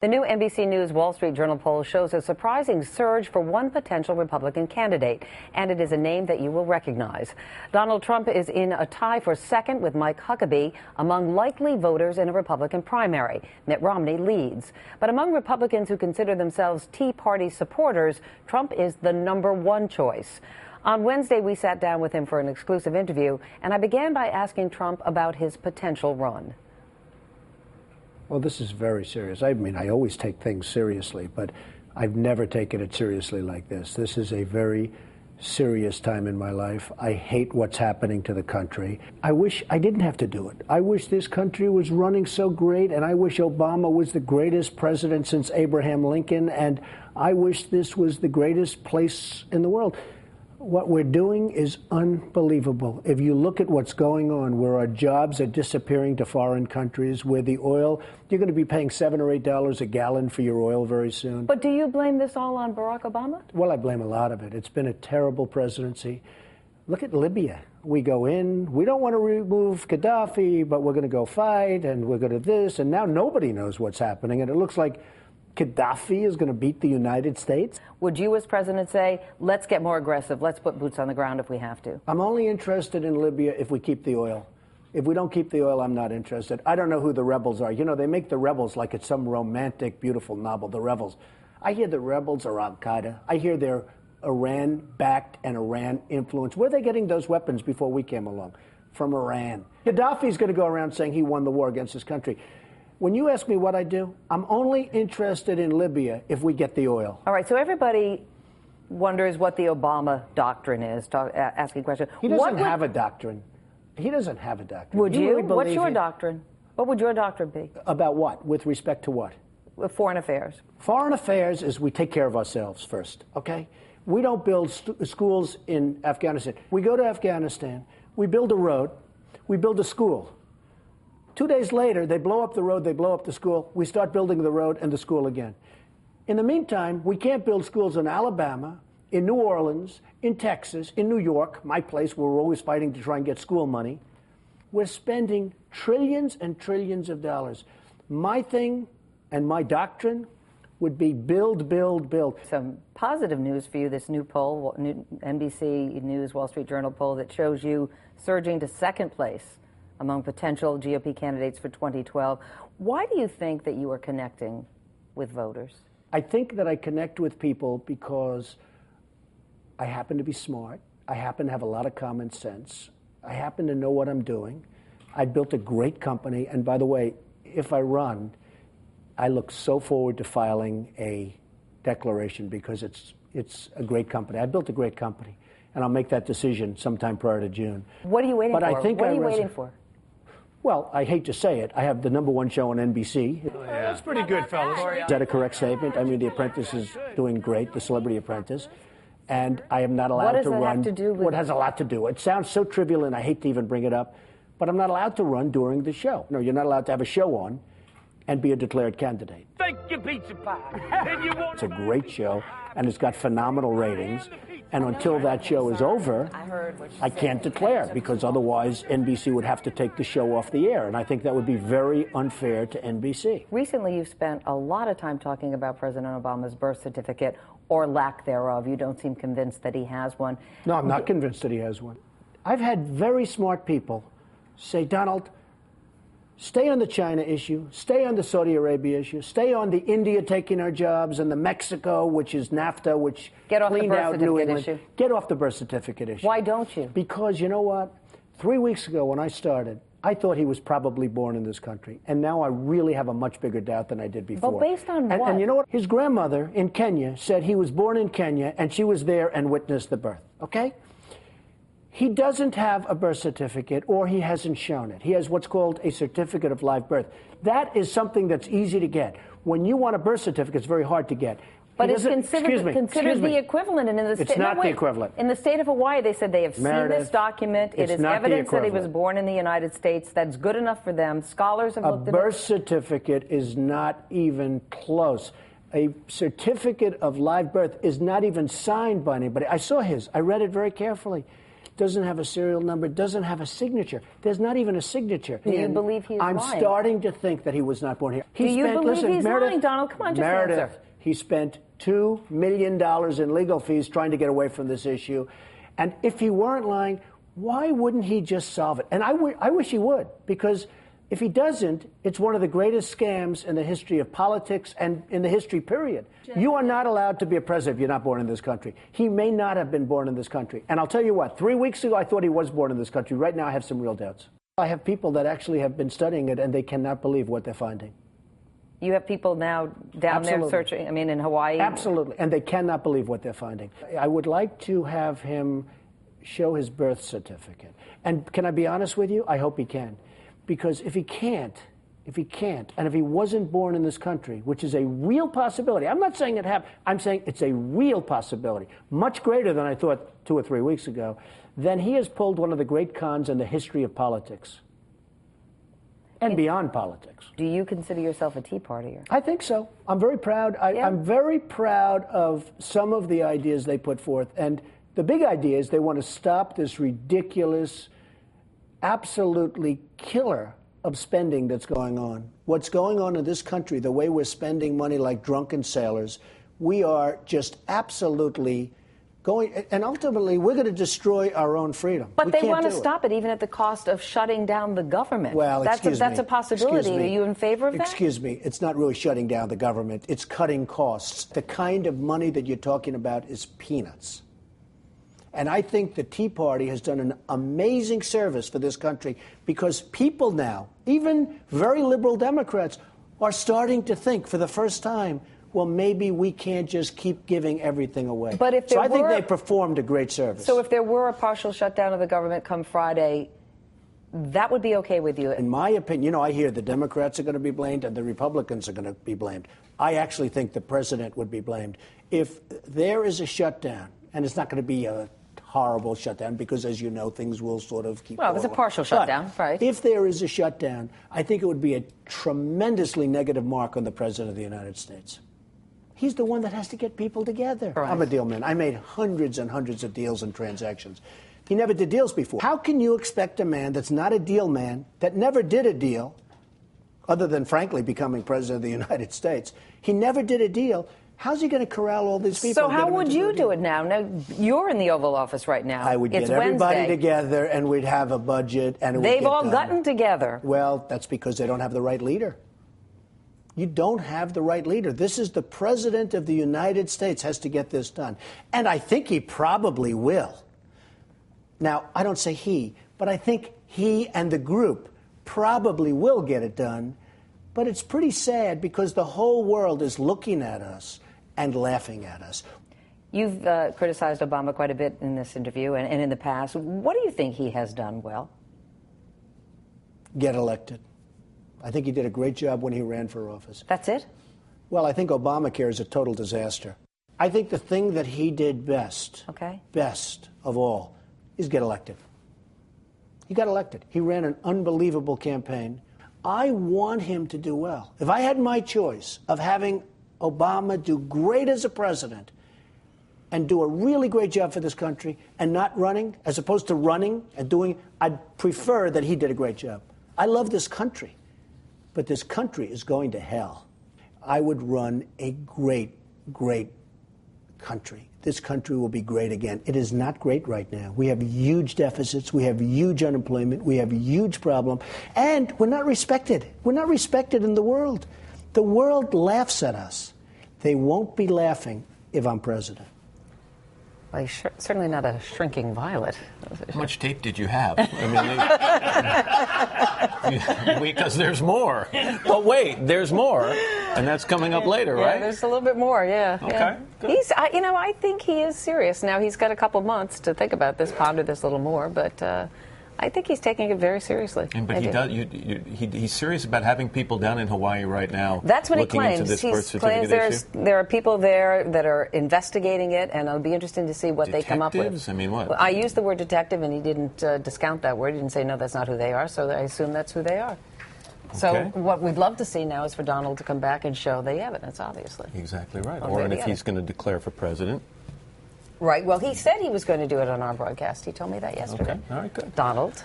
The new NBC News Wall Street Journal poll shows a surprising surge for one potential Republican candidate, and it is a name that you will recognize. Donald Trump is in a tie for second with Mike Huckabee among likely voters in a Republican primary. Mitt Romney leads. But among Republicans who consider themselves Tea Party supporters, Trump is the #1 choice. On Wednesday, we sat down with him for an exclusive interview, and I began by asking Trump about his potential run. Well, this is very serious. I mean, I always take things seriously, but I've never taken it seriously like this. This is a very serious time in my life. I hate what's happening to the country. I wish I didn't have to do it. I wish this country was running so great, and I wish Obama was the greatest president since Abraham Lincoln, and I wish this was the greatest place in the world. What we're doing is unbelievable. If you look at what's going on, where our jobs are disappearing to foreign countries, where the oil, you're going to be paying $7 or $8 a gallon for your oil very soon. But do you blame this all on Barack Obama? Well, I blame a lot of it. It's been a terrible presidency. Look at Libya. We go in, we don't want to remove Gaddafi, but we're going to go fight, and we're going to this, and now nobody knows what's happening, and it looks like Gaddafi is going to beat the United States. Would you as president say, let's get more aggressive, let's put boots on the ground if we have to? I'm only interested in Libya if we keep the oil. If we don't keep the oil, I'm not interested. I don't know who the rebels are. You know, they make the rebels like it's some romantic, beautiful novel, the rebels. I hear the rebels are al-Qaeda. I hear they're Iran-backed and Iran-influenced. Where are they getting those weapons before we came along? From Iran. Gaddafi's going to go around saying he won the war against his country. When you ask me what I do, I'm only interested in Libya if we get the oil. All right, so everybody wonders what the Obama doctrine is, asking questions. He doesn't have a doctrine. He doesn't have a doctrine. Would you? What's your doctrine? What would your doctrine be? About what? With respect to what? With foreign affairs. Foreign affairs is we take care of ourselves first, okay? We don't build schools in Afghanistan. We go to Afghanistan, we build a road, we build a school. 2 days later, they blow up the road, they blow up the school. We start building the road and the school again. In the meantime, we can't build schools in Alabama, in New Orleans, in Texas, in New York, my place where we're always fighting to try and get school money. We're spending trillions and trillions of dollars. My thing and my doctrine would be build, build, build. Some positive news for you, this new poll, new NBC News Wall Street Journal poll that shows you surging to second place among potential GOP candidates for 2012. Why do you think that you are connecting with voters? I think that I connect with people because I happen to be smart. I happen to have a lot of common sense. I happen to know what I'm doing. I built a great company. And by the way, if I run, I look so forward to filing a declaration because it's a great company. I built a great company. And I'll make that decision sometime prior to June. What are you waiting for? I think what are you waiting for? Well, I hate to say it. I have the #1 show on NBC. Oh, yeah. That's pretty good, fellas. Is that a correct statement? I mean, The Apprentice is doing great, The Celebrity Apprentice. And I am not allowed to run. What does that have to do with it? Has a lot to do. It sounds so trivial, and I hate to even bring it up, but I'm not allowed to run during the show. No, you're not allowed to have a show on and be a declared candidate. Thank you, pizza pie. It's a great show, and it's got phenomenal ratings. And until that show is over, I can't declare, because otherwise NBC would have to take the show off the air. And I think that would be very unfair to NBC. Recently, you've spent a lot of time talking about President Obama's birth certificate, or lack thereof. You don't seem convinced that he has one. No, I'm not convinced that he has one. I've had very smart people say, Donald, stay on the China issue, stay on the Saudi Arabia issue, stay on the India taking our jobs, and the Mexico, which is NAFTA, which cleaned out New England. Issue. Get off the birth certificate issue. Why don't you? Because you know what? 3 weeks ago when I started, I thought he was probably born in this country. And now I really have a much bigger doubt than I did before. But based on what? And you know what? His grandmother in Kenya said he was born in Kenya, and she was there and witnessed the birth, okay? He doesn't have a birth certificate, or he hasn't shown it. He has what's called a certificate of live birth. That is something that's easy to get. When you want a birth certificate, it's very hard to get. But it's considered the equivalent. And in the it's not the equivalent. In the state of Hawaii, they said they have Meredith, seen this document. It is evidence that he was born in the United States. That's good enough for them. Scholars have looked at it. A birth certificate is not even close. A certificate of live birth is not even signed by anybody. I saw his. I read it very carefully. doesn't have a serial number, doesn't have a signature. There's not even a signature. Do you believe he's lying? I'm starting to think that he was not born here. Do you believe he's lying, Donald? Come on, just Meredith, answer. he spent $2 million in legal fees trying to get away from this issue. And if he weren't lying, why wouldn't he just solve it? And I wish he would, because if he doesn't, it's one of the greatest scams in the history of politics and in the history, period. You are not allowed to be a president if you're not born in this country. He may not have been born in this country. And I'll tell you what, 3 weeks ago, I thought he was born in this country. Right now, I have some real doubts. I have people that actually have been studying it, and they cannot believe what they're finding. You have people now down there searching, I mean, in Hawaii? Absolutely. And they cannot believe what they're finding. I would like to have him show his birth certificate. And can I be honest with you? I hope he can. Because if he can't, and if he wasn't born in this country, which is a real possibility, I'm not saying it happened, I'm saying it's a real possibility, much greater than I thought 2 or 3 weeks ago, then he has pulled one of the great cons in the history of politics. And beyond politics. Do you consider yourself a Tea Partier? I think so. I'm very proud. I'm very proud of some of the ideas they put forth. And the big idea is they want to stop this ridiculous, absolutely killer of spending that's going on. What's going on in this country, the way we're spending money like drunken sailors, we are just absolutely going, and ultimately we're going to destroy our own freedom. But they want to stop it even at the cost of shutting down the government. Well, that's a possibility. Are you in favor of that? Excuse me. It's not really shutting down the government. It's cutting costs. The kind of money that you're talking about is peanuts. And I think the Tea Party has done an amazing service for this country because people now, even very liberal Democrats, are starting to think for the first time, well, maybe we can't just keep giving everything away. But if I think they performed a great service. So if there were a partial shutdown of the government come Friday, that would be okay with you? In my opinion, I hear the Democrats are going to be blamed and the Republicans are going to be blamed. I actually think the president would be blamed. If there is a shutdown, and it's not going to be a horrible shutdown because, as you know, things will sort of keep going. Well, it's a partial shutdown, right? If there is a shutdown, I think it would be a tremendously negative mark on the President of the United States. He's the one that has to get people together. Right. I'm a deal man. I made hundreds and hundreds of deals and transactions. He never did deals before. How can you expect a man that's not a deal man, that never did a deal, other than, frankly, becoming President of the United States, he never did a deal. How's he going to corral all these people? So how would you do it now? Now, you're in the Oval Office right now. I would get everybody together, and we'd have a budget, and it would They've get all done. gotten together. Well, that's because they don't have the right leader. You don't have the right leader. This is the President of the United States has to get this done. And I think he probably will. Now, I don't say he, but I think he and the group probably will get it done. But it's pretty sad because the whole world is looking at us and laughing at us. You've criticized Obama quite a bit in this interview and in the past. What do you think he has done well? Get elected. I think he did a great job when he ran for office. That's it? Well, I think Obamacare is a total disaster. I think the thing that he did best, best of all, is get elected. He got elected. He ran an unbelievable campaign. I want him to do well. If I had my choice of having Obama do great as a president and do a really great job for this country and not running, as opposed to running and doing, I'd prefer that he did a great job. I love this country. But this country is going to hell. I would run a great, great country. This country will be great again. It is not great right now. We have huge deficits. We have huge unemployment. We have a huge problem. And we're not respected. We're not respected in the world. The world laughs at us. They won't be laughing if I'm president. Well, he's certainly not a shrinking violet. How much tape did you have? I mean, because there's more. But wait, there's more, and that's coming up later, yeah, right? There's a little bit more, yeah. Okay, yeah. good. He's, I think he is serious. Now, he's got a couple months to think about this, ponder this a little more, but I think he's taking it very seriously. But he's serious about having people down in Hawaii right now. That's what he claims. Into this birth certificate issue? There are people there that are investigating it, and it'll be interesting to see what they come up with. Detectives? I mean, what? Well, I used the word detective, and he didn't discount that word. He didn't say, no, that's not who they are, so I assume that's who they are. So what we'd love to see now is for Donald to come back and show the evidence, obviously. Exactly right. Or if he's going to declare for president, Right. Well, he said he was going to do it on our broadcast. He told me that yesterday. Okay. All right, good. Donald.